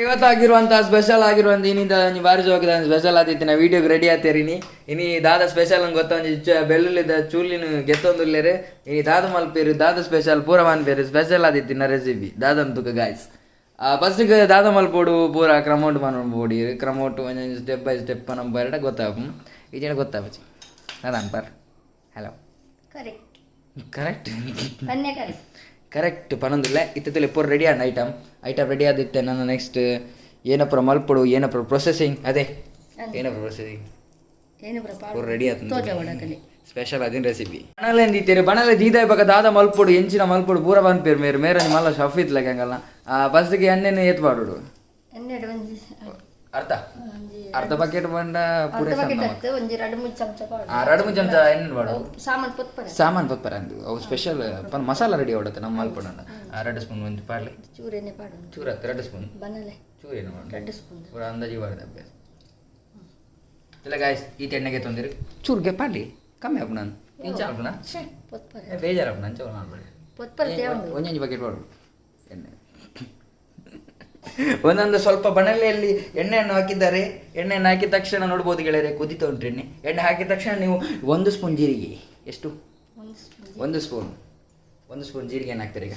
ಇವತ್ತಾಗಿರುವಂಥ special ಆಗಿರುವಂಥ ಇನ್ನಿಂದ ಬಾರಿ ಹೋಗಿದ ಸ್ಪೆಷಲ್ ಆದಿತ್ತು ನಾ ವೀಡಿಯೋಗೆ ರೆಡಿ ಆತೇರಿನಿ ಇನಿ ದಾದ ಸ್ಪೆಷಲ್ ಅಂತ ಗೊತ್ತ ಬೆಳ್ಳುಳ್ಳಿದ ಚೂಲಿನ ಗೆತ್ತೊಂದುಲ್ಲೇರೆ ಇನಿ ದಾದ ಮಲ್ಪೇರು ದಾದ ಸ್ಪೆಷಲ್ ಪೂರ ಮನ್ಪೇರು ಸ್ಪೆಷಲ್ ಆದಿತ್ತು ನಾ ರೆಸಿಪಿ ದಾದನ್ ತುಕ ಗಾಯ್ಸ್ ಫಸ್ಟಿಗೆ ದಾದ ಮಲ್ಪೋಡು ಪೂರ ಕ್ರಮೌಟ್ ಮನ್ಬೋಡಿ ಕ್ರಮೌಟ್ ಒಂದೊಂದು ಸ್ಟೆಪ್ ಬೈ ಸ್ಟೆಪ್ ನಮ್ಮ ಬರಟ ಗೊತ್ತಾಗ ಈಜೆ ಗೊತ್ತಾಪಚ್ಚಿ ಅದಾನ್ ಪರ್ ಹಲೋ ಕರೆಕ್ಟ್ ಕರೆಕ್ಟ್ ಪನೊಂದಿಲ್ಲ ಇತ್ತಲ್ಲಿ ಪೂರ ರೆಡಿ ಆಡ ಐಟಮ್ ರೆಡಿ ಆದಿತ್ತೆ ನನ್ನ ನೆಕ್ಸ್ಟ್ ಏನಪ್ಪ ಮಲ್ಪಡು ಏನಪ್ಪ ಪ್ರೊಸೆಸಿಂಗ್ ಅದೇ ಏನಪ್ಪ ಪ್ರೊಸೆಸಿಂಗ್ ಪೂರ ರೆಡಿ ಆಯ್ತು ಸ್ಪೆಷಲ್ ಅದಿನ ರೆಸಿಪಿ ಬಣಲೆ ಎಂದಿತ್ತೀರಿ ಬಣಲೆ ದೀದ ಇವಾಗ ದಾದ ಮಲ್ಪಡು ಎಂಚಿನ ಮಲ್ಪಡು ಪೂರ ಬಂದ್ಪೇರು ಮೇರೆ ಮೇರೆ ಮಲ್ಲ ಶಫೀತ್ ಲಗಂಗಲ್ಲ ಫಸ್ಟಿಗೆ ಎಣ್ಣೆನ ಎತ್ಪಾಡು ಅರ್ಧ ಅರ್ಧ ಬಕೆಟ್ ಬಂಡ ಪೂರ ಎರಡು ಮೂರು ಚಮಚ ಎಣ್ಣೆ ಮಾಡು ಸಾಮಾನು ಪತ್ಪರ ಅಂದು ಅವು ಸ್ಪೆಷಲ್ ಮಸಾಲ ರೆಡಿ ಆಡುತ್ತೆ ನಮ್ಮ ಮಲ್ಪಡ 2 ಸ್ಪೂನ್ ಒಂದು ಪಾಡ್ಲಿ ಚೂರ 2 ಸ್ಪೂನ್ ಚೂರೇನು ಪೂರ ಅಂದಾಜಿ ಮಾಡಿದೆ ಅಭ್ಯಾಸ ಇಲ್ಲ ಗಾಯ್ಸ್ ಈ ಎಣ್ಣೆಗೆ ತೊಂದಿರಿ ಚೂರ್ಗೆ ಪಾಡ್ಲಿ ಕಮ್ಮಿ ಹಾಕು ನಾನು ಇಂಚ ಹಾಕುನಾ ಬೇಜಾರು ಹಾಕು ನಾನು ಚೌಲ್ ಮಾಡ್ಬೇಡಿ ಒಂದೊಂದು ಬಕೆಟ್ ಮಾಡು ಎಣ್ಣೆ ಒಂದೊಂದು ಸ್ವಲ್ಪ ಬಣಲೆಯಲ್ಲಿ ಎಣ್ಣೆಯನ್ನು ಹಾಕಿದ್ದಾರೆ ಎಣ್ಣೆಯನ್ನು ಹಾಕಿದ ತಕ್ಷಣ ನೋಡ್ಬೋದು ಗೆಳೆಯರೆ ಕುದಿತಾ ಉಂಟು ಎಣ್ಣೆ ಹಾಕಿದ ತಕ್ಷಣ ನೀವು 1 ಸ್ಪೂನ್ ಜೀರಿಗೆ ಎಷ್ಟು 1 ಸ್ಪೂನ್ ಜೀರಿಗೆಯನ್ನು ಹಾಕ್ತಾರೆ ಈಗ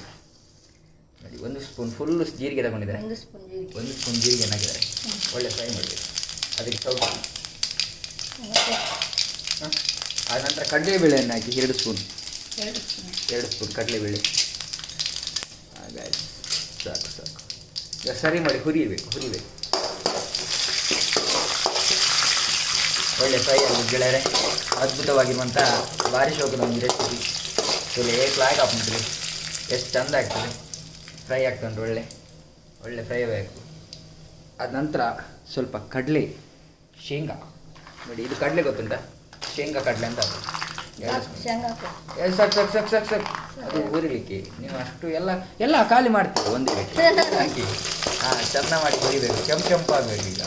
ನೋಡಿ 1 ಸ್ಪೂನ್ ಫುಲ್ ಜೀರಿಗೆ ತಗೊಂಡಿದ್ದಾರೆ 1 ಸ್ಪೂನ್ ಜೀರಿಗೆಯನ್ನು ಹಾಕಿದ್ದಾರೆ ಒಳ್ಳೆ ಫ್ರೈ ಮಾಡಬೇಕು ಅದಕ್ಕೆ ಸ್ವಲ್ಪ ಆದ ನಂತರ ಕಡಲೆಬೇಳೆಯನ್ನು ಹಾಕಿ 2 ಸ್ಪೂನ್ ಕಡಲೆಬೇಳೆ ಹಾಗಾಗಿ ಸಾಕು ಸರಿ ಮಾಡಿ ಹುರಿಬೇಕು ಒಳ್ಳೆ ಫ್ರೈ ಆಗಿ ಗೆಳೆಯರೆ ಅದ್ಭುತವಾಗಿರುವಂಥ ಭಾರಿ ಶೋಕದ ಒಂದು ರೆಸಿಪಿ ಚಲೋ ಫ್ಲಾಗ್ ಹಾಕ್ಬಿಟ್ರಿ ಎಷ್ಟು ಚೆಂದ ಆಗ್ತದೆ ಫ್ರೈ ಆಗ್ತದೆ ಒಳ್ಳೆ ಫ್ರೈ ಆಗಬೇಕು ಅದ ನಂತರ ಸ್ವಲ್ಪ ಕಡಲೆ ಶೇಂಗಾ ನೋಡಿ ಇದು ಕಡಲೆ ಗೊತ್ತುಂಟ ಶೇಂಗಾ ಕಡಲೆ ಅಂತ ಸಾಕು ಅದು ಹುರಿಲಿಕ್ಕೆ ನೀವು ಅಷ್ಟು ಎಲ್ಲ ಖಾಲಿ ಮಾಡ್ತೀವಿ ಒಂದೇ ಹಾಕಿ ಚೆಂದ ಮಾಡಿ ಹುರಿಬೇಕು ಕೆಂಪಾಗಬೇಕು ಈಗ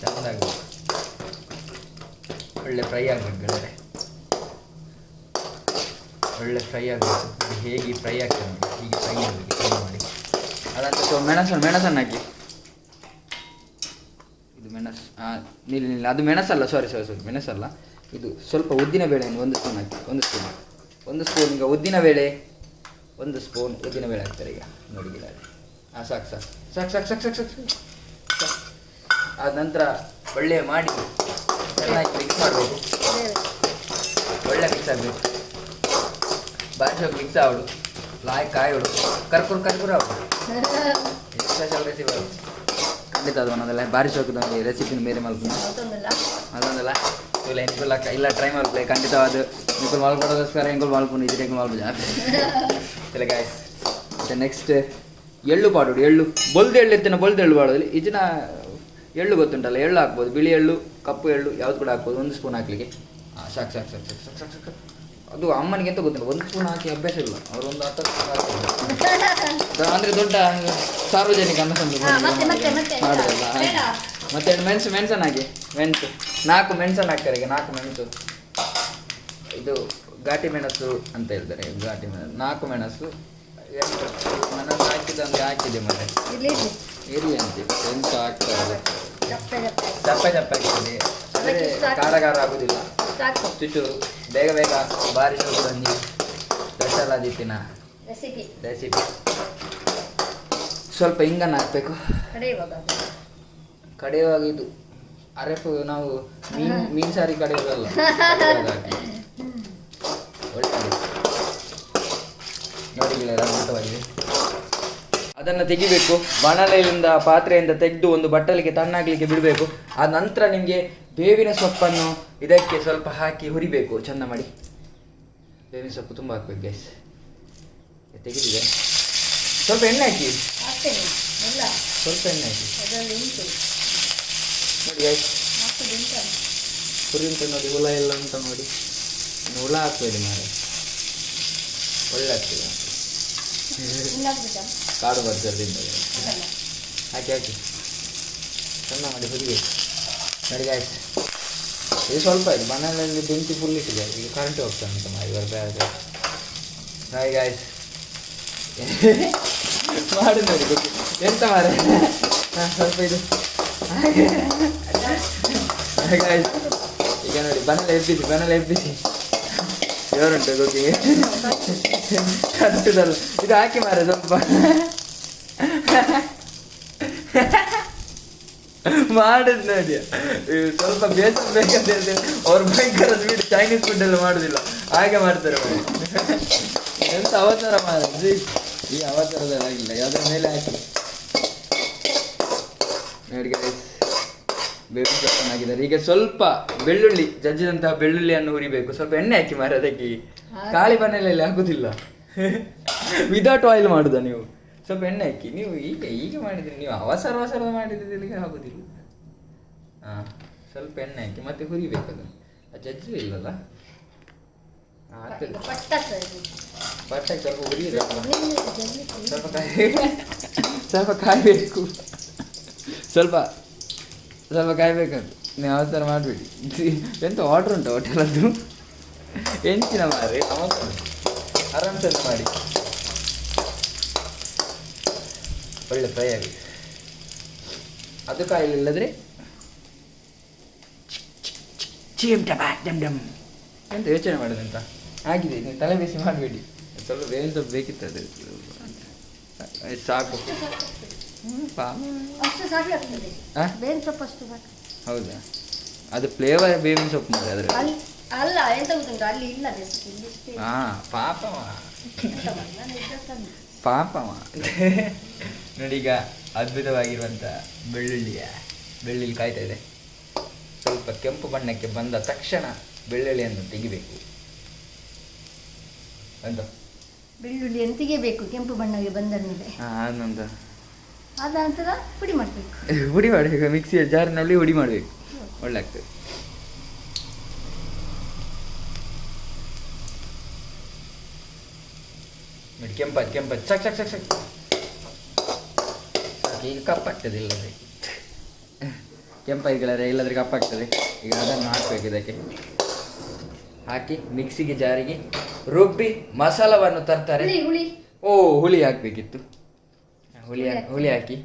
ಚೆಂದಾಗಬೇಕು ಒಳ್ಳೆ ಫ್ರೈ ಆಗಬೇಕು ಗೆಳೆಯರೆ ಒಳ್ಳೆ ಫ್ರೈ ಆಗಬೇಕು ಹೇಗೆ ಫ್ರೈ ಆಗ್ತದೆ ನೋಡಿ ಹೀಗೆ ಫ್ರೈ ಆಗಬೇಕು ಫ್ರೈ ಮಾಡಿ ಅದಂತ ಸೊ ಮೆಣಸನ್ನು ಹಾಕಿ ಇದು ಮೆಣಸು ನಿಲ್ಲ ಅದು ಮೆಣಸಲ್ಲ ಸಾರಿ ಮೆಣಸಲ್ಲ ಇದು ಸ್ವಲ್ಪ ಉದ್ದಿನ ಬೇಳೆಯನ್ನು 1 ಸ್ಪೂನ್ ಹಾಕಿ 1 ಸ್ಪೂನ್ ಈಗ ಉದ್ದಿನ ಬೇಳೆ 1 ಸ್ಪೂನ್ ಉದ್ದಿನ ಬೇಳೆ ಹಾಕ್ತಾರೆ ಈಗ ನೋಡಿ ಗಿಡ ಸಾಕು ಆದ ನಂತರ ಒಳ್ಳೆ ಮಾಡಿ ಚೆನ್ನಾಗಿ ಮಿಕ್ಸ್ ಮಾಡಬೇಕು ಒಳ್ಳೆ ಮಿಕ್ಸ್ ಆಗಬೇಕು ಬಾರಿ ಮಿಕ್ಸ್ ಆಗೋಡು ಕಾಯೋಡು ಕರ್ಕುರು ಆಗೋಡು ಸ್ಪೆಷಲ್ ರೆಸಿಪಿ ಖಂಡಿತ ಅದು ಅನ್ನೋದಲ್ಲ ಭಾರಿ ಶೋಕದ ರೆಸಿಪಿನ ಬೇರೆ ಮಲ್ಕೊಂಡು ಅದೊಂದಲ್ಲ ಇಲ್ಲ ಟ್ರೈ ಮಾಡ್ಕೊಳ್ಳಿ ಖಂಡಿತವಾದ ನಿಂಗೆ ಮಲ್ಕೊಡೋದೋಸ್ಕರ ಹೆಂಗೆ ಮಲ್ಕೊಂಡು ಇದ್ರೆ ಹೆಂಗೆ ಮಲ್ಬೋದು ಇಲ್ಲ ಗಾಯ್ಸ್ ಮತ್ತೆ ನೆಕ್ಸ್ಟ್ ಎಳ್ಳು ಪಾಡೋಡು ಎಳ್ಳು ಬೊಲ್ದು ಎಳ್ಳು ಪಾಡೋದು ಈಜಿನ ಎಳ್ಳು ಗೊತ್ತುಂಟಲ್ಲ ಎಳ್ಳು ಹಾಕ್ಬೋದು ಬಿಳಿ ಎಳ್ಳು ಕಪ್ಪು ಎಳ್ಳು ಯಾವ್ದು ಕೂಡ ಹಾಕ್ಬೋದು 1 ಸ್ಪೂನ್ ಹಾಕ್ಲಿಕ್ಕೆ ಸಾಕು ಅದು ಅಮ್ಮನಿಗೆ ಎಂತ ಗೊತ್ತಿಲ್ಲ 1 ಸ್ಪೂನ್ ಹಾಕಿ ಅಭ್ಯಾಸ ಇಲ್ಲ ಅವರು ಒಂದು 10 ಅಂದರೆ ದೊಡ್ಡ ಸಾರ್ವಜನಿಕ ಅನ್ನಸಂದು ಮಾಡೋದಲ್ಲ ಮತ್ತೆ ಮೆಣಸನ್ನು ಹಾಕಿ 4 ಮೆಣಸನ್ನು ಹಾಕ್ತಾರೆ ಈಗ 4 ಮೆಣಸು ಇದು ಘಾಟಿ ಮೆಣಸು ಅಂತ ಹೇಳ್ತಾರೆ ಘಾಟಿ ಮೆಣಸು 4 ಮೆಣಸು ಮನಸ್ಸು ಹಾಕಿದೆ ಮತ್ತೆ ಇರಲಿ ಅಂತೆ ಎಂತ ಆಗ್ತದೆ ಚಪ್ಪ ಆಗ್ತದೆ ಅಂದರೆ ಖಾರ ಆಗೋದಿಲ್ಲ ಚುಚ್ಚೂರು ಬೇಗ ಭಾರಿ ಶೋಕದಂಜಿ ಸ್ಪೆಷಲ್ ಆದಿತ್ತಿನ ರೆಸಿಪಿ ಸ್ವಲ್ಪ ಹಿಂಗನ್ನು ಹಾಕಬೇಕು ಕಡೆಯುವಾಗ ಇದು ಅರೆಪು ನಾವು ಮೀನು ಸಾರಿ ಕಡೆಯೋದಲ್ಲ ನೋಡಿ ಅದ್ಭುತವಾಗಿದೆ ಅದನ್ನು ತೆಗಿಬೇಕು ಬಾಣಲೆಯಿಂದ ಪಾತ್ರೆಯಿಂದ ತೆಗೆದು ಒಂದು ಬಟ್ಟಲಿಗೆ ತಣ್ಣಾಗಲಿಕ್ಕೆ ಬಿಡಬೇಕು ಆ ನಂತರ ನಿಮಗೆ ಬೇವಿನ ಸೊಪ್ಪನ್ನು ಇದಕ್ಕೆ ಸ್ವಲ್ಪ ಹಾಕಿ ಹುರಿಬೇಕು ಚೆಂದ ಮಾಡಿ ಬೇವಿನ ಸೊಪ್ಪು ತುಂಬ ಹಾಕ್ಬೇಕು ಗ್ಯಾಸ್ ತೆಗೆದಿದೆ ಸ್ವಲ್ಪ ಎಣ್ಣೆ ಹಾಕಿ ನೋಡಿ ಗ್ಯಾಸ್ ಹುರಿ ಉಂಟು ನೋಡಿ ಹುಳ ಎಲ್ಲ ಉಂಟ ನೋಡಿ ಹುಳ ಹಾಕ್ಬೇಡಿ ಮಾರೆ ಒಳ್ಳೆ ಆಗ್ತದೆ ಕಾಡು ಬರ್ತಿರ್ದಿಂದ ಹಾಕಿ ಚೆಂದ ಮಾಡಿ ಹುರಿಬೇಕು ನೋಡಿ ಗಾಯ್ಸ್ ಇದು ಸ್ವಲ್ಪ ಇದು ಮನೆಯಲ್ಲಿ ಬೆಂಕಿ ಫುಲ್ ಇಟ್ಟಿದೆ ಈಗ ಕರೆಂಟ್ ಹೋಗ್ತಾನೆ ಅಂತ ಮಾಡಿ ಬೇರೆ ಹಾಯ್ ಗಾಯ್ಸ್ ಮಾಡಿ ನೋಡಿ ಎಂತ ಮಾರ ಸ್ವಲ್ಪ ಇದು ಈಗ ನೋಡಿ ಬನ್ನೆಲ್ಲ ಎಬ್ಬಿಸಿ ಜೋರುಂಟು ಕುಕ್ಕಿಂಗ್ ಕಟ್ಟುದಲ್ಲ ಇದು ಹಾಕಿ ಮಾರ ಸ್ವಲ್ಪ ಮಾಡುದು ನೋಡಿ ಸ್ವಲ್ಪ ಬೇಸರ ಬೇಕಂತ ಹೇಳ್ತೇವೆ ಅವ್ರು ಭಯಂಕರ ಸ್ವೀಟ್ ಚೈನೀಸ್ ಫುಡ್ ಎಲ್ಲ ಮಾಡುದಿಲ್ಲ ಹಾಗೆ ಮಾಡ್ತಾರೆ ಎಂತ ಅವತಾರ ಮಾಡಿದ್ರಿ ಈ ಅವತಾರದಲ್ಲಿ ಆಗಿಲ್ಲ ಯಾವ್ದ್ರ ಮೇಲೆ ಹಾಕಿ ನೋಡಿ ಬೇಬಿ ಸೊಪ್ಪನ್ನು ಹಾಕಿದ್ದಾರೆ. ಈಗ ಸ್ವಲ್ಪ ಬೆಳ್ಳುಳ್ಳಿ ಜಜ್ಜಿದಂತಹ ಬೆಳ್ಳುಳ್ಳಿಯನ್ನು ಹುರಿಬೇಕು. ಸ್ವಲ್ಪ ಎಣ್ಣೆ ಹಾಕಿ ಮಾರ ಅದಕ್ಕೆ ಖಾಲಿ ಬನ್ನೆಲೆಯಲ್ಲಿ ಆಗುದಿಲ್ಲ ವಿದೌಟ್ ಆಯಿಲ್ ಮಾಡುದ ನೀವು ಸ್ವಲ್ಪ ಎಣ್ಣೆ ಹಾಕಿ ನೀವು ಈಗ ಮಾಡಿದ್ರಿ ನೀವು ಅವಸರ ಮಾಡಿದ್ರಿಗೆ ಆಗುದಿಲ್ಲ. ಸ್ವಲ್ಪ ಎಣ್ಣೆ ಹಾಕಿ ಮತ್ತೆ ಹುರಿಬೇಕು ಅದನ್ನು ಜಜ್ಜು ಇಲ್ಲಲ್ಲ ಪಟ್ಟಾಗಿ ಸ್ವಲ್ಪ ಹುರಿಯಿಲ್ಲ ಸ್ವಲ್ಪ ಕಾಯಬೇಕು ಸ್ವಲ್ಪ ಕಾಯ್ಬೇಕಂತ ನೀವು ಅವಸರ ಮಾಡಬೇಡಿ. ಎಂತ ಆರ್ಡ್ರ್ ಉಂಟು ಹೋಟೆಲದ್ದು ಎಂಚಿನ ಮಾರಿ ಆರಾಮ್ಸೆ ಮಾಡಿ ಒಳ್ಳೆ ಫ್ರೈ ಆಗಿ ಅದು ಕಾಯಿಲಿಲ್ಲದ್ರೆ ಎಂತ ಯೋಚನೆ ಮಾಡೋದಂತ ಆಗಿದೆ. ನೀವು ತಲೆ ಬಿಸಿ ಮಾಡಬೇಡಿ, ಸ್ವಲ್ಪ ಬೇವಿನ ಸೊಪ್ಪು ಬೇಕಿತ್ತು ಅದು ಸಾಕು. ಹೌದಾ ಅದು ಫ್ಲೇವರ್ ಬೇವಿನ ಸೊಪ್ಪು ಮಾಡಿ ಅದ್ರಲ್ಲಿ ಪಾಪವ ನೋಡಿ. ಈಗ ಅದ್ಭುತವಾಗಿರುವಂಥ ಬೆಳ್ಳುಳ್ಳಿ ಕಾಯ್ತಾ ಇದೆ. ಸ್ವಲ್ಪ ಕೆಂಪು ಬಣ್ಣಕ್ಕೆ ಬಂದ ತಕ್ಷಣ ಬೆಳ್ಳುಳ್ಳಿಯನ್ನು ತೆಗಿಬೇಕು ಅಂತ ಬೆಳ್ಳುಳ್ಳಿಯನ್ನು ತೆಗಿಬೇಕು. ಕೆಂಪು ಬಣ್ಣಕ್ಕೆ ಬಂದ ಮೇಲೆ ಅದ ನಂತರ ಪುಡಿ ಮಾಡಬೇಕು. ಮಿಕ್ಸಿಯ ಜಾರಿನಲ್ಲಿ ಹುಡಿ ಮಾಡಬೇಕು, ಒಳ್ಳೆ ಆಗ್ತದೆ. ನೋಡಿ ಕೆಂಪ ಚಕ್ ಈಗ ಕಪ್ಪಾಗ್ತದೆ, ಇಲ್ಲದ್ರೆ ಕೆಂಪಾಗಿಗಳರೆ ಇಲ್ಲದ್ರೆ ಕಪ್ಪಾಗ್ತದೆ. ಈಗ ಅದನ್ನು ಹಾಕಬೇಕು, ಇದಕ್ಕೆ ಹಾಕಿ ಮಿಕ್ಸಿಗೆ ಜಾರಿಗೆ ರುಬ್ಬಿ ಮಸಾಲವನ್ನು ತರ್ತಾರೆ. ಹುಳಿ ಹಾಕ್ಬೇಕಿತ್ತು. ಹುಳಿ ಹಾಕಿ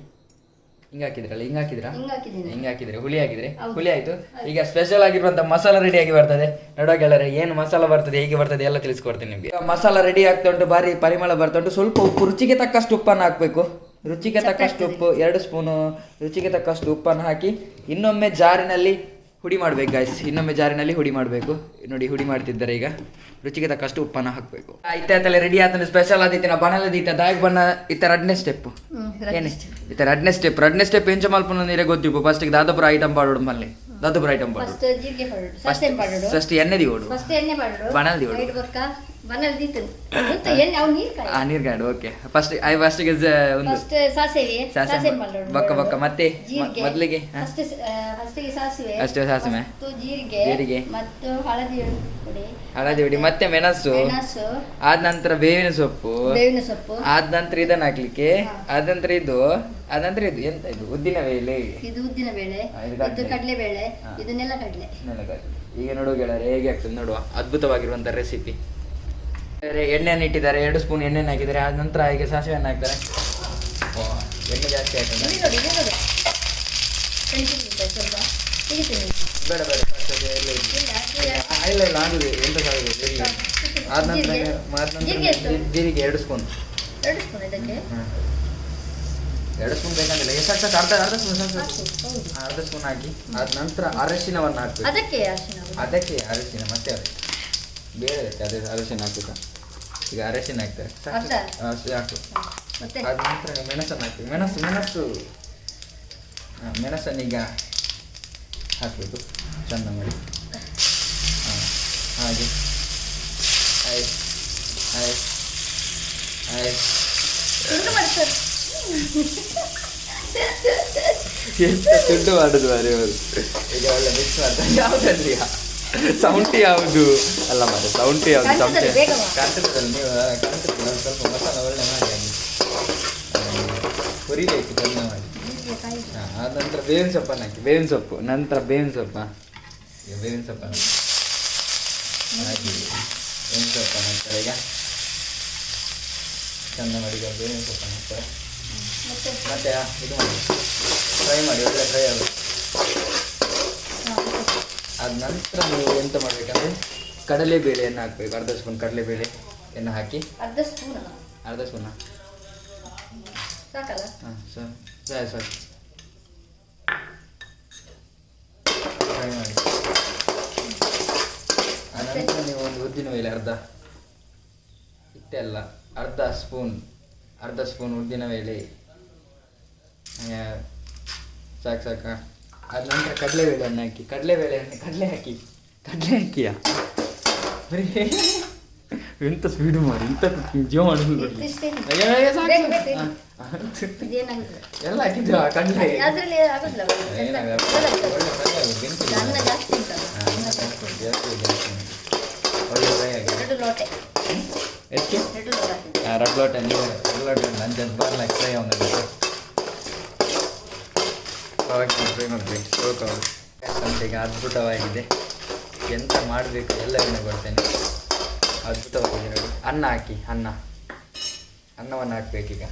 ಹಿಂಗೆ ಹಾಕಿದ್ರೆ ಹುಳಿ ಆಯ್ತು. ಈಗ ಸ್ಪೆಷಲ್ ಆಗಿರುವಂತ ಮಸಾಲ ರೆಡಿ ಆಗಿ ಬರ್ತದೆ. ನೋಡೋ ಗೆಳರೆ ಏನು ಮಸಾಲ ಬರ್ತದೆ, ಹೇಗೆ ಬರ್ತದೆ ಎಲ್ಲ ತಿಳಿಸ್ಕೊಡ್ತೀನಿ ನಿಮಗೆ. ಮಸಾಲ ರೆಡಿ ಆಗ್ತಾ ಉಂಟು, ಭಾರಿ ಪರಿಮಳ ಬರ್ತಾ ಉಂಟು. ಸ್ವಲ್ಪ ಉಪ್ಪು, ರುಚಿಗೆ ತಕ್ಕಷ್ಟು ಉಪ್ಪನ್ನು ಹಾಕಬೇಕು. ರುಚಿಗೆ ತಕ್ಕಷ್ಟು ಉಪ್ಪು 2 ಸ್ಪೂನು ರುಚಿಗೆ ತಕ್ಕಷ್ಟು ಉಪ್ಪನ್ನು ಹಾಕಿ ಇನ್ನೊಮ್ಮೆ ಜಾರಿನಲ್ಲಿ ಹುಡಿ ಮಾಡ್ಬೇಕು ಗಾಯ್ಸ್. ಇನ್ನೊಮ್ಮೆ ಜಾರಿನಲ್ಲಿ ಹುಡಿ ಮಾಡಬೇಕು. ನೋಡಿ ಹುಡಿ ಮಾಡ್ತಿದ್ದಾರೆ. ಈಗ ರುಚಿಗೆ ತಕ್ಕಷ್ಟು ಉಪ್ಪನ್ನು ಹಾಕಬೇಕು. ಇತ್ತಲೆ ರೆಡಿ ಆತನ ಸ್ಪೆಷಲ್ ಆದಿತ್ತಿನ ಬಣ್ಣದ ಇತ್ತ ದಾಯಕ್ ಬಣ್ಣ ಇತ್ತ 2ನೇ ಸ್ಟೆಪ್ ಏನೇ ಇತ್ತ 2ನೇ ಸ್ಟೆಪ್ ಎಂಚ ಮಲ್ಪನ ನೀರೇ ಗೊತ್ತಿಪ್ಪು. ಫಸ್ಟ್ ದಾದಪುರ ಐಟಮ್ ಪಾಡೋಡು ಮಲ್ಲೆ ದಾದಪುರ ಐಟಮ್ ಪಾಡೋಡು ಫಸ್ಟ್ ಎಣ್ಣೆ ದಿಗೋಡು ಬಣ್ಣದ ದಿಗೋಡು ನೀರ್ ಕಾಡು. ಓಕೆ ಫಸ್ಟ್ ಒಂದು ಬಕ್ಕ ಮತ್ತೆ ಮೊದಲಿಗೆ ಅಷ್ಟೇ ಸಾಸಿವೆ ಜೀರಿಗೆ ಹಳದಿ ಹುಡಿ ಮತ್ತೆ ಮೆಣಸು, ಆದ ನಂತರ ಬೇವಿನ ಸೊಪ್ಪು, ಆದ ನಂತರ ಇದನ್ನ ಹಾಕ್ಲಿಕ್ಕೆ, ಆದ ನಂತರ ಇದು ಎಂತ ಇದು ಉದ್ದಿನ ಬೇಳೆ, ಕಡಲೆಬೇಳೆ, ಇದು ನೆಲಗಡಲೆ. ಈಗ ನೋಡುವ ಗೆಳೆಯರೆ ಹೇಗೆ ಆಗ್ತದೆ ನೋಡುವ. ಅದ್ಭುತವಾಗಿರುವಂತ ರೆಸಿಪಿ. ಎಣ್ಣೆಯನ್ನು ಇಟ್ಟಿದ್ದಾರೆ, 2 ಸ್ಪೂನ್ ಎಣ್ಣೆಯನ್ನು ಹಾಕಿದ್ದಾರೆ. ಆದ ನಂತರ ಈಗ ಸಾಸಿವೆಯನ್ನು ಹಾಕ್ತಾರೆ. ಎಣ್ಣೆ ಜಾಸ್ತಿ ಆಗ್ತದೆ, ಬೇಡ ಇಲ್ಲ ಆಗುದು ಎಂತ ಸಾಗುದು. ಆದ ನಂತರ ಜೀರಿಗೆ 2 ಸ್ಪೂನ್ 2 ಸ್ಪೂನ್ ಬೇಕಂತಿಲ್ಲ, ಎಷ್ಟಾಗ್ತದೆ ಅರ್ಧ ಸ್ಪೂನ್ ಹಾಕಿ. ಆದ ನಂತರ ಅರಶಿನವನ್ನು ಹಾಕ್ಬೇಕು. ಅದಕ್ಕೆ ಅರಶಿನ ಮತ್ತೆ ಬೇರೆ ಅದೇ ಅರಶಿನ ಹಾಕ್ಬೇಕಾ. ಈಗ ಅರಶಿನ ಹಾಕ್ತಾರೆ ಸಾಕು. ಆದ ನಂತರ ಮೆಣಸನ್ನು ಹಾಕ್ಬೇಕು. ಮೆಣಸನ್ನೀಗ ಹಾಕಬೇಕು ಚಂದ ಮಾಡಿ. ಹಾಗೆ ಎಂತ ತುಂಡು ಮಾಡುದು ಮಾರಿ ಅವರು. ಈಗ ಒಳ್ಳೆ ಮಿಕ್ಸ್ ಮಾಡ್ತಾರೆ. ಯಾವುದಲ್ರಿ ಸೌಂಟಿ ಯಾವುದು ಅಲ್ಲ ಮಾರೆ, ಸೌಂಟಿ ಯಾವುದು ಕಾಣ್ತಿರ್ತದಲ್ಲ ನೀವು ಕಾಣ್ತಿರ್ತೀವಿ. ಸ್ವಲ್ಪ ಮಸಾಲ ಒಳ್ಳೆ ಮಾಡಿ ಹುರಿಬೇಕು ಚಂದ ಮಾಡಿ. ಆದ ನಂತರ ಬೇವಿನ ಸೊಪ್ಪನ್ನು ಹಾಕಿ. ಬೇವಿನ ಸೊಪ್ಪು ನಂತರ ಬೇವಿನ ಸೊಪ್ಪನ್ನು ಹಾಕಿ. ಬೇವಿನ ಸೊಪ್ಪನ್ನು ಹಾಕ್ತಾರೆ. ಈಗ ಚಂದ ಮಾಡಿ ಬೇವಿನ ಸೊಪ್ಪನ್ನು ಹಾಕ್ತಾರೆ. ಮತ್ತೆ ಇದು ಮಾಡಿ ಮಾಡಿ, ಒಳ್ಳೆ ಫ್ರೈ ಆಗುತ್ತೆ. ಅದ ನಂತರ ನೀವು ಎಂತ ಮಾಡಬೇಕಂದ್ರೆ ಕಡಲೆಬೇಳೆಯನ್ನು ಹಾಕಬೇಕು. ಅರ್ಧ ಸ್ಪೂನ್ ಕಡಲೆಬೇಳೆಯನ್ನು ಹಾಕಿ ಅರ್ಧ ಸ್ಪೂನ್ ಸಾಕಲ್ಲ? ಹಾಂ ಸರ್ ಫ್ರೈ ಮಾಡಿ. ಆನಂತರ ನೀವು ಒಂದು ಉದ್ದಿನಬೇಳೆ ಅರ್ಧ ಸ್ಪೂನ್ ಉದ್ದಿನಬೇಳೆ ಸಾಕು. ಅದ ನಂತರ ಕಡಲೆಬೇಳೆಯನ್ನು ಹಾಕಿ. ಕಡಲೆ ಹಾಕಿಯಾ? ಎಂತ ಸ್ಪೀಡು ಮಾಡಿ, ಇಂಥ ಜೀವ ಮಾಡೋದು ಎಲ್ಲ ಹಾಕಿದ್ದು ಕಡಲೆ ಒಳ್ಳೆ ಫ್ರೈ ಆಗಿದೆ. ಎಷ್ಟು? 2 ಲೋಟ ನೀರು. 2 ಲೋಟ ನಂಜದ್ದು ಬರ್ಲಾಕ ಫ್ರೈ ಆಗೋದು. ಫ್ರೈ ಮಾಡಬೇಕು. ಈಗ ಅದ್ಭುತವಾಗಿದೆ. ಎಂತ ಮಾಡಬೇಕು ಎಲ್ಲವನ್ನೂ ಕೊಡ್ತೇನೆ. ಅದ್ಭುತವಾಗಿದೆ ನೋಡಿ. ಅನ್ನ ಹಾಕಿ. ಅನ್ನವನ್ನು ಹಾಕಬೇಕೀಗ.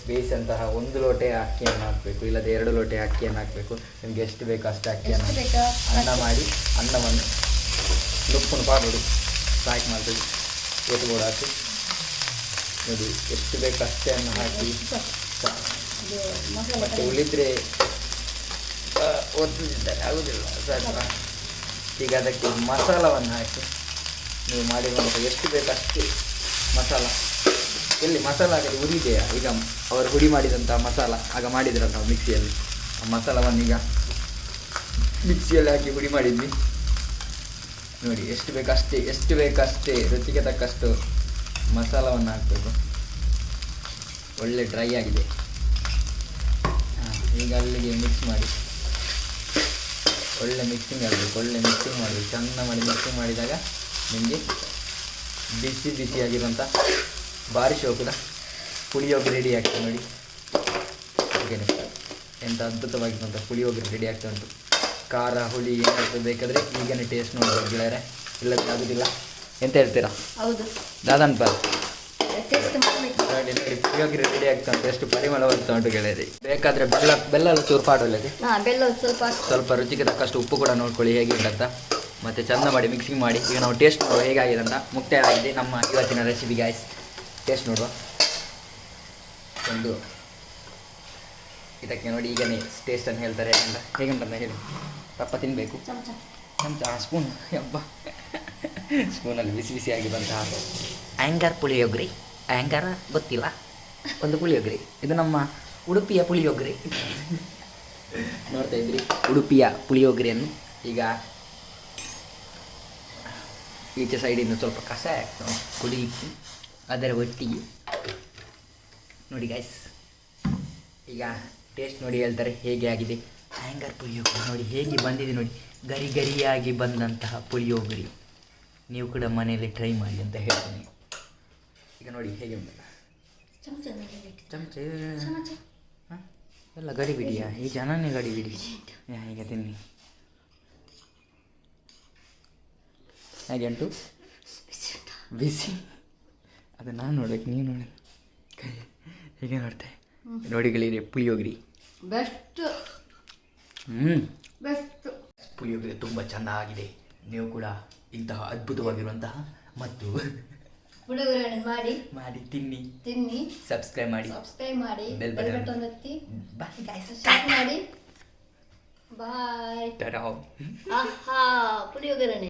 ಬೇಯಿಸಂತಹ 1 ಲೋಟೆ ಅಕ್ಕಿಯನ್ನು ಹಾಕಬೇಕು, ಇಲ್ಲದೆ 2 ಲೋಟೆ ಅಕ್ಕಿಯನ್ನು ಹಾಕಬೇಕು. ನಿಮಗೆ ಎಷ್ಟು ಬೇಕೋ ಅಷ್ಟು ಅಕ್ಕಿಯನ್ನು ಅನ್ನ ಮಾಡಿ ಅನ್ನವನ್ನು ನುಪ್ಪನ್ನು ಪಾಡೋದು ಫ್ರೈ ಮಾಡ್ತೀವಿ. ಎತ್ಕೊಂಡು ಹಾಕಿ ನೋಡಿ, ಎಷ್ಟು ಬೇಕು ಅಷ್ಟೇ ಅನ್ನು ಹಾಕಿ. ಮತ್ತು ಉಳಿದ್ರೆ ಒತ್ತಿದ್ದಾರೆ ಆಗೋದಿಲ್ಲ ಸಾಕು. ಈಗ ಅದಕ್ಕೆ ಮಸಾಲವನ್ನು ಹಾಕಿ ನೀವು ಮಾಡಿರುವಂಥ ಎಷ್ಟು ಬೇಕಷ್ಟು ಮಸಾಲ. ಎಲ್ಲಿ ಮಸಾಲ ಆಗಲಿ ಹುರಿದೆಯಾ? ಈಗ ಅವರು ಹುಡಿ ಮಾಡಿದಂಥ ಮಸಾಲ ಆಗ ಮಾಡಿದ್ರಲ್ಲ ನಾವು ಮಿಕ್ಸಿಯಲ್ಲಿ, ಆ ಮಸಾಲವನ್ನು ಈಗ ಮಿಕ್ಸಿಯಲ್ಲಿ ಹಾಕಿ ಹುಡಿ ಮಾಡಿದ್ವಿ ನೋಡಿ. ಎಷ್ಟು ಬೇಕಷ್ಟೇ ರುಚಿಗೆ ತಕ್ಕಷ್ಟು ಮಸಾಲವನ್ನು ಹಾಕಬೇಕು. ಒಳ್ಳೆ ಡ್ರೈ ಆಗಿದೆ. ಈಗ ಅಲ್ಲಿಗೆ ಮಿಕ್ಸ್ ಮಾಡಿ ಒಳ್ಳೆ ಮಿಕ್ಸಿಂಗ್ ಆಗಬೇಕು. ಚೆಂದ ಮಾಡಿ ಮಿಕ್ಸಿಂಗ್ ಮಾಡಿದಾಗ ನಿಮಗೆ ಬಿಸಿಯಾಗಿರುವಂಥ ಭಾರಿ ಶೋಕದ ಪುಳಿಯೋಗರೆ ರೆಡಿ ಆಗ್ತದೆ ನೋಡಿ. ಓಕೆನೆ, ಎಂಥ ಅದ್ಭುತವಾಗಿರುವಂಥ ಪುಳಿಯೋಗರೆ ರೆಡಿ ಆಗ್ತಾ ಉಂಟು. ಖಾರ ಹುಳಿ ಏನಾದರೂ ಬೇಕಾದರೆ ಈಗನೇ ಟೇಸ್ಟ್ ನೋಡ್ಬೋದು ಗೆಳೆಯರೆ, ಇಲ್ಲದೆ ಆಗೋದಿಲ್ಲ. ಎಂತ ಹೇಳ್ತೀರಾ? ಹೌದು ದಾದನ್ಪ ನೋಡಿ ನೋಡಿ, ಪುಳಿಯೋಗರೆ ರೆಡಿ ಆಗ್ತಾ ಉಂಟು. ಎಷ್ಟು ಪರಿಮಳ ಬರ್ತಾ ಉಂಟು ಗೆಳೆಯರಿ. ಬೇಕಾದರೆ ಬೆಲ್ಲ ಚೂರು ಪಾಡೋಲ್ಲದೆ, ಬೆಲ್ಲ ಸ್ವಲ್ಪ ರುಚಿಗೆ ತಕ್ಕಷ್ಟು ಉಪ್ಪು ಕೂಡ ನೋಡ್ಕೊಳ್ಳಿ ಹೇಗೆ ಅಂತ. ಮತ್ತು ಚೆಂದ ಮಾಡಿ ಮಿಕ್ಸಿಂಗ್ ಮಾಡಿ. ಈಗ ನಾವು ಟೇಸ್ಟ್ ನೋಡುವ ಹೇಗಾಗಿದೆ ಅಂತ. ಮುಕ್ತಾಯ ಆಗಿದೆ ನಮ್ಮ ಇವತ್ತಿನ ರೆಸಿಪಿ ಗಾಯ್ಸ್. ಟೇಸ್ಟ್ ನೋಡುವ. ಒಂದು ಇದಕ್ಕೆ ನೋಡಿ ಈಗನೇ ಟೇಸ್ಟನ್ನು ಹೇಳ್ತಾರೆ ಅಂತ. ಹೇಗಂತ ಹೇಳಿ. ತಪ್ಪ ತಿನ್ನಬೇಕು. ಚಮಚ ಸ್ಪೂನ್ ಹಬ್ಬ ಸ್ಪೂನಲ್ಲಿ ಬಿಸಿಯಾಗಿ ಬಂತಹ ಆ್ಯಂಗರ್ ಪುಳಿಯೋಗರೆ. ಆ್ಯಂಗರ ಗೊತ್ತಿಲ್ಲ, ಒಂದು ಪುಳಿಯೋಗರೆ. ಇದು ನಮ್ಮ ಉಡುಪಿಯ ಪುಳಿಯೋಗರೆ. ನೋಡ್ತಾ ಇದ್ರಿ ಉಡುಪಿಯ ಪುಳಿಯೋಗರೆಯನ್ನು. ಈಗ ಈಚೆ ಸೈಡಿಂದ ಸ್ವಲ್ಪ ಕಷಾಯ ಆಗ್ತದೆ ಕುಡಿಯಿಕ್ಕಿ ಅದರ ಒಟ್ಟಿಗೆ ನೋಡಿ ಗೈಸ್. ಈಗ ಟೇಸ್ಟ್ ನೋಡಿ ಹೇಳ್ತಾರೆ ಹೇಗೆ ಆಗಿದೆ. ಆ್ಯಂಗರ್ ಪುಳಿಯೋಗರೆ ನೋಡಿ ಹೇಗೆ ಬಂದಿದೆ ನೋಡಿ. ಗರಿಯಾಗಿ ಬಂದಂತಹ ಪುಳಿಯೋಗರೆ. ನೀವು ಕೂಡ ಮನೆಯಲ್ಲಿ ಟ್ರೈ ಮಾಡಿ ಅಂತ ಹೇಳ್ತೀನಿ. ಈಗ ನೋಡಿ ಹೇಗೆ ಉಂಟು. ಚಮಚ ಎಲ್ಲ ಗಡಿ ಬಿಡಿಯಾ? ಈ ಜನನೇ ಗಡಿ ಬಿಡಿ. ಈಗ ತಿನ್ನಿ. ಹೇಗೆ ಉಂಟು? ಬಿಸಿ. ಅದು ನಾನು ನೋಡೋಕೆ ನೀವು ನೋಡಿ ಹೇಗೆ ನೋಡ್ತೆ ನೋಡಿ ಗೆಳೆಯರೆ. ಪುಳಿಯೋಗರೆ ಬೆಸ್ಟ್. ಪುಳಿಯೋಗರೆ ತುಂಬ ಚೆನ್ನಾಗಿದೆ. ನೀವು ಕೂಡ ಇಂತಹ ಅದ್ಭುತವಾಗಿರುವಂತಹ ಮತ್ತು ಪುಳಿಯೋಗರೆ ಮಾಡಿ ತಿನ್ನಿ. ಸಬ್ಸ್ಕ್ರೈಬ್ ಮಾಡಿ ಬೆಲ್ ಬಟನ್ ಒತ್ತಿ. Bye guys. ಮಾಡಿ ಬಾಯ್. ಟಾಟಾ. ಆಹಾ ಪುಳಿಯೋಗರೆ